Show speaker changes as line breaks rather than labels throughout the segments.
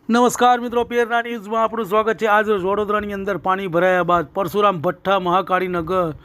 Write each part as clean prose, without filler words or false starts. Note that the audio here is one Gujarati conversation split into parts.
નમસ્કાર મિત્રો, પેરના ન્યૂઝમાં આપણું સ્વાગત છે। આજ રોજ વડોદરાની અંદર પાણી ભરાયા બાદ પરશુરામ ભઠ્ઠા, મહાકાળીનગર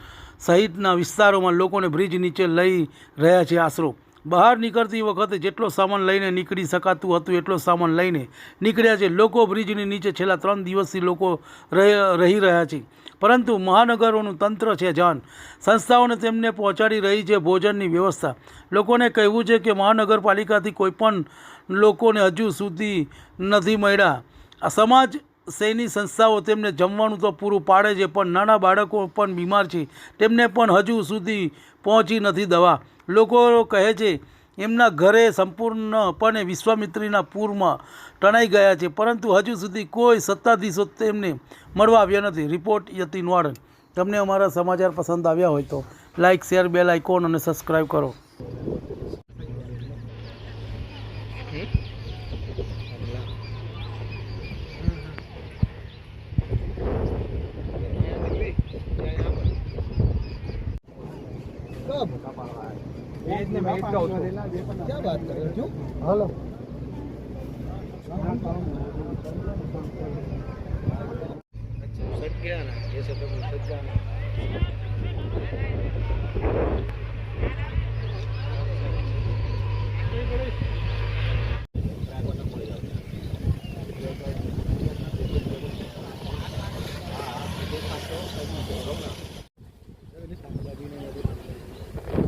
સહિતના વિસ્તારોમાં લોકોને બ્રિજ નીચે લઈ રહ્યા છે આશરો। બહાર નીકળતી વખતે જેટલો સામાન લઈને નીકળી શકાતું હતું એટલો સામાન લઈને નીકળ્યા છે। લોકો બ્રિજની નીચે છેલ્લા 3 દિવસથી લોકો રહી રહ્યા છે, પરંતુ મહાનગરોનું તંત્ર છે જાણ। સંસ્થાઓને તેમને પહોંચાડી રહી છે ભોજનની વ્યવસ્થા। લોકોને કહેવું છે કે મહાનગરપાલિકાથી કોઈપણ લોકોને હજુ સુધી નથી મળ્યા। આ સમાજ સેની સંસ્થાઓ તેમને જમવાનું તો પૂરું પાડે છે, પણ નાના બાળકો પણ બીમાર છે, તેમને પણ હજુ સુધી પહોંચી નથી દવા। લોકો કહે છે એમના ઘરે સંપૂર્ણપણે વિશ્વામિત્રીના પૂરમાં તણાઈ ગયા છે, પરંતુ હજુ સુધી કોઈ સત્તાધીશો તેમને મળવા આવ્યા નથી। રિપોર્ટ યતિન વાડન। તમને અમારા સમાચાર પસંદ આવ્યા હોય તો લાઇક, શેર, બેલ આઇકોન અને સબસ્ક્રાઈબ કરો।
क्या बात कर रहे हो? हेलो सच गया ना, ये सब तो सच गया ना।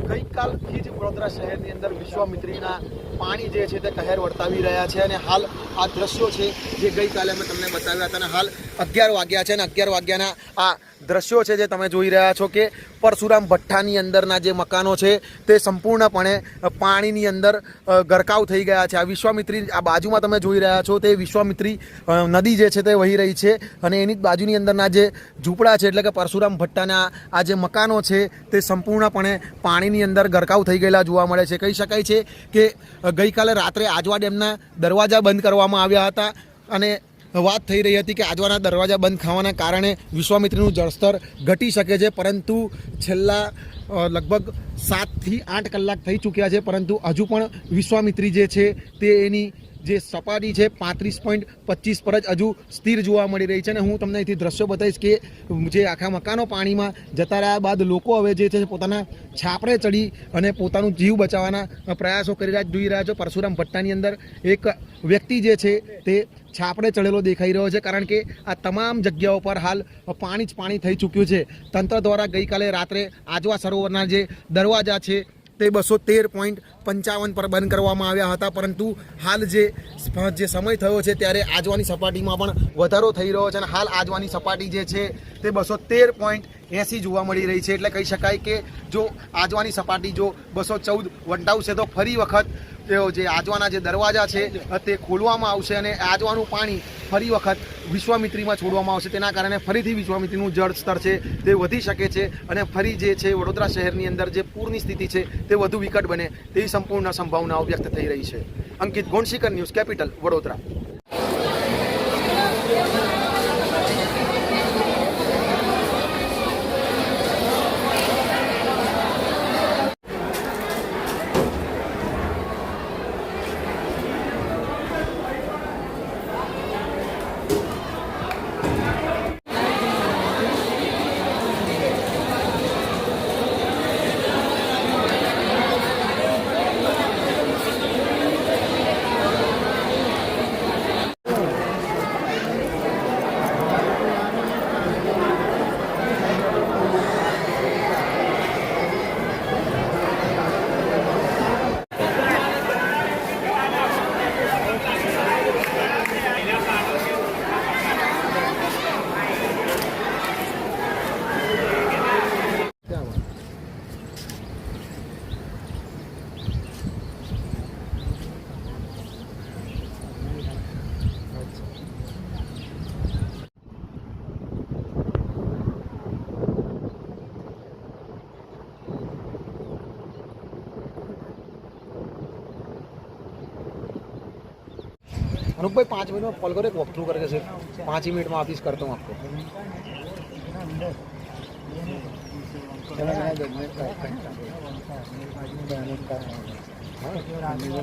ગઈકાલથી જ વડોદરા શહેરની અંદર વિશ્વામિત્રીના પાણી જે છે તે કહેર વર્તાવી રહ્યા છે અને હાલ આ દ્રશ્યો છે જે ગઈકાલે અમે તમને બતાવ્યા હતા અને હાલ 11 વાગ્યા છે અને 11 વાગ્યાના આ દ્રશ્યો છે જે તમે જોઈ રહ્યા છો કે પરશુરામ ભઠ્ઠાની અંદરના જે મકાનો છે તે સંપૂર્ણપણે પાણીની અંદર ગરકાવ થઈ ગયા છે। આ વિશ્વામિત્રી આ બાજુમાં તમે જોઈ રહ્યા છો તે વિશ્વામિત્રી નદી જે છે તે વહી રહી છે અને એની બાજુની અંદરના જે ઝૂંપડા છે એટલે કે પરશુરામ ભઠ્ઠાના આ જે મકાનો છે તે સંપૂર્ણપણે પાણીની અંદર ગરકાવ થઈ ગયેલા જોવા મળે છે। કહી શકાય છે કે ગઈકાલે રાત્રે આજવા ડેમના દરવાજા બંધ કરવામાં આવ્યા હતા અને વાત થઈ રહી હતી કે આજવાના દરવાજા બંધ થવાના કારણે વિશ્વામિત્રીનું જળસ્તર ઘટી શકે છે, પરંતુ છેલ્લા લગભગ 7 થી 8 કલાક થઈ ચૂક્યા છે, પરંતુ હજુ પણ વિશ્વામિત્રી જે છે તે એની જે સપાટી છે 35.25 પર જ હજુ સ્થિર જોવા મળી રહી છે। અને હું તમને અહીંથી દ્રશ્યો બતાવીશ કે જે આખા મકાનો પાણીમાં જતા રહ્યા બાદ લોકો હવે જે છે પોતાના છાપરે ચડી અને પોતાનું જીવ બચાવવાના પ્રયાસો જોઈ રહ્યા છો। પરશુરામ ભઠ્ઠાની અંદર એક વ્યક્તિ જે છે તે છાપરે ચડેલો દેખાઈ રહ્યો છે, કારણ કે આ તમામ જગ્યાઓ પર હાલ પાણી જ પાણી થઈ ચૂક્યું છે। તંત્ર દ્વારા ગઈકાલે રાત્રે આજવા સરોવરના જે દરવાજા છે તે 213.55 પર બંધ કરવામાં આવ્યા હતા, પરંતુ હાલ જે સમય થયો છે ત્યારે આજવાની સપાટીમાં પણ વધારો થઈ રહ્યો છે અને હાલ આજવાની સપાટી જે છે તે 213.80 જોવા મળી રહી છે। એટલે કહી શકાય કે જો આજવાની સપાટી જો 214 વંટાવશે તો ફરી વખત જે આજવાના જે દરવાજા છે તે ખોલવામાં આવશે અને આજવાનું પાણી ફરી વખત વિશ્વામિત્રીમાં છોડવામાં આવશે। તેના કારણે ફરીથી વિશ્વામિત્રીનું જળ સ્તર છે તે વધી શકે છે અને ફરી જે છે વડોદરા શહેરની અંદર જે પૂરની સ્થિતિ છે તે વધુ વિકટ બને તેવી સંપૂર્ણ સંભાવનાઓ વ્યક્ત થઈ રહી છે। અંકિત ગોંડશીકર, ન્યૂઝ કેપિટલ, વડોદરા। अनुप भाई 5 मिनट में कॉल करो, वॉक थ्रू करके सिर्फ 5 ही मिनट में ऑफिस करता हूँ आपको।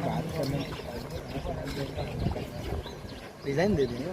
बात करने डिजाइन दे देंगे